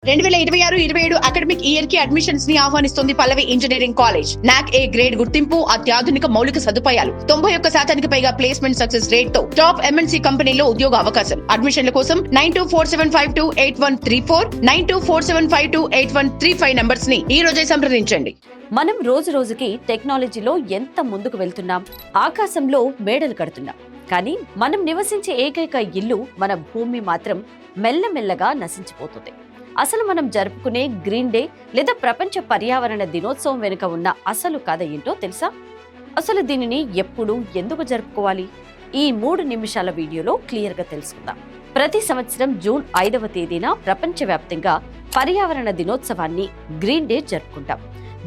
2026-27 academic year కి admissions ని ఆహ్వానిస్తుంది పల్లవి engineering college. నాక్ ఏ గ్రేడ్ గుర్తింపు, అత్యాధునిక మౌలిక సదుపాయాలు, 91% పైగా ప్లేస్మెంట్ సక్సెస్ రేట్ తో టాప్ ఎంఎన్సీ కంపెనీలో ఉద్యోగ అవకాశం. అడ్మిషన్ల కోసం 9247528134, 9247528135 నంబర్స్ ని ఈ రోజే సంప్రదించండి. మనం రోజు రోజుకి టెక్నాలజీలో ఎంత ముందుకు వెళ్తున్నాం, ఆకాశంలో మేడలు కడుతున్నాం. కానీ మనం నివసించే ఏకైక ఇల్లు, మన భూమి మాత్రం మెల్లమెల్లగా నశించిపోతుంది. అసలు మనం జరుపుకునే గ్రీన్ డే లేదా ప్రపంచ పర్యావరణ దినోత్సవం వెనుక ఉన్న అసలు కథ ఏంటో తెలుసా? అసలు దీనిని ఎప్పుడు, ఎందుకు జరుపుకోవాలి? ఈ 3 నిమిషాల వీడియోలో క్లియర్గా తెలుసుకుందాం. ప్రతి సంవత్సరం జూన్ 5వ తేదీన ప్రపంచవ్యాప్తంగా పర్యావరణ దినోత్సవాన్ని గ్రీన్ డే జరుపుకుంటాం.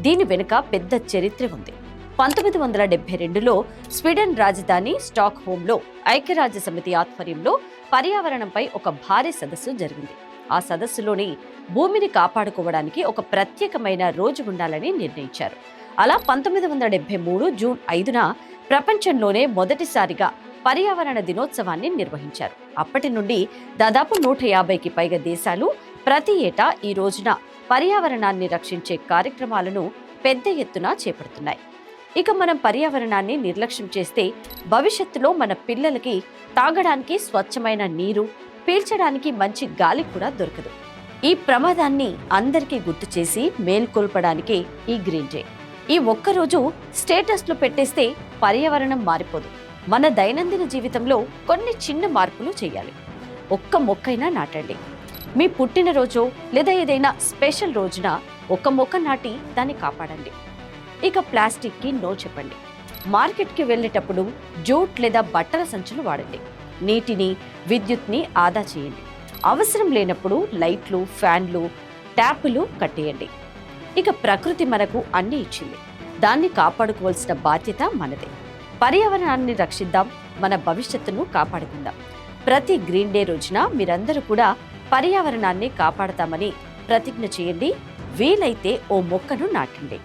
దీని వెనుక పెద్ద చరిత్ర ఉంది. 1972లో స్వీడన్ రాజధాని స్టాక్ హోమ్లో ఐక్యరాజ్య సమితి ఆధ్వర్యంలో పర్యావరణంపై ఒక భారీ సదస్సు జరిగింది. ఆ సదస్సులోని భూమిని కాపాడుకోవడానికి ఒక ప్రత్యేకమైన రోజు ఉండాలని నిర్ణయించారు. అలా 1973 జూన్ 5న ప్రపంచంలోనే మొదటిసారిగా పర్యావరణ దినోత్సవాన్ని నిర్వహించారు. అప్పటి నుండి దాదాపు 150కి పైగా దేశాలు ప్రతి ఏటా ఈ రోజున పర్యావరణాన్ని రక్షించే కార్యక్రమాలను పెద్ద ఎత్తున చేపడుతున్నాయి. ఇక మనం పర్యావరణాన్ని నిర్లక్ష్యం చేస్తే భవిష్యత్తులో మన పిల్లలకి తాగడానికి స్వచ్ఛమైన నీరు, పీల్చడానికి మంచి గాలి కూడా దొరకదు. ఈ ప్రమాదాన్ని అందరికీ గుర్తు చేసి మేల్కొల్పడానికి ఈ గ్రీన్ డే. ఈ ఒక్కరోజు స్టేటస్లో పెట్టేస్తే పర్యావరణం మారిపోదు. మన దైనందిన జీవితంలో కొన్ని చిన్న మార్పులు చేయాలి. ఒక్క మొక్కైనా నాటండి. మీ పుట్టినరోజు లేదా ఏదైనా స్పెషల్ రోజున ఒక మొక్క నాటి దాన్ని కాపాడండి. ఇక ప్లాస్టిక్కి నో చెప్పండి. మార్కెట్కి వెళ్ళేటప్పుడు జూట్ లేదా బట్టల సంచులు వాడండి. నీటిని, విద్యుత్ని ఆదా చేయండి. అవసరం లేనప్పుడు లైట్లు, ఫ్యాన్లు, ట్యాపులు కట్టేయండి. ఇక ప్రకృతి మనకు అన్ని ఇచ్చింది. దాన్ని కాపాడుకోవాల్సిన బాధ్యత మనదే. పర్యావరణాన్ని రక్షిద్దాం, మన భవిష్యత్తును కాపాడుకుందాం. ప్రతి గ్రీన్ డే రోజున మీరందరూ కూడా పర్యావరణాన్ని కాపాడతామని ప్రతిజ్ఞ చేయండి. వీలైతే ఓ మొక్కను నాటండి.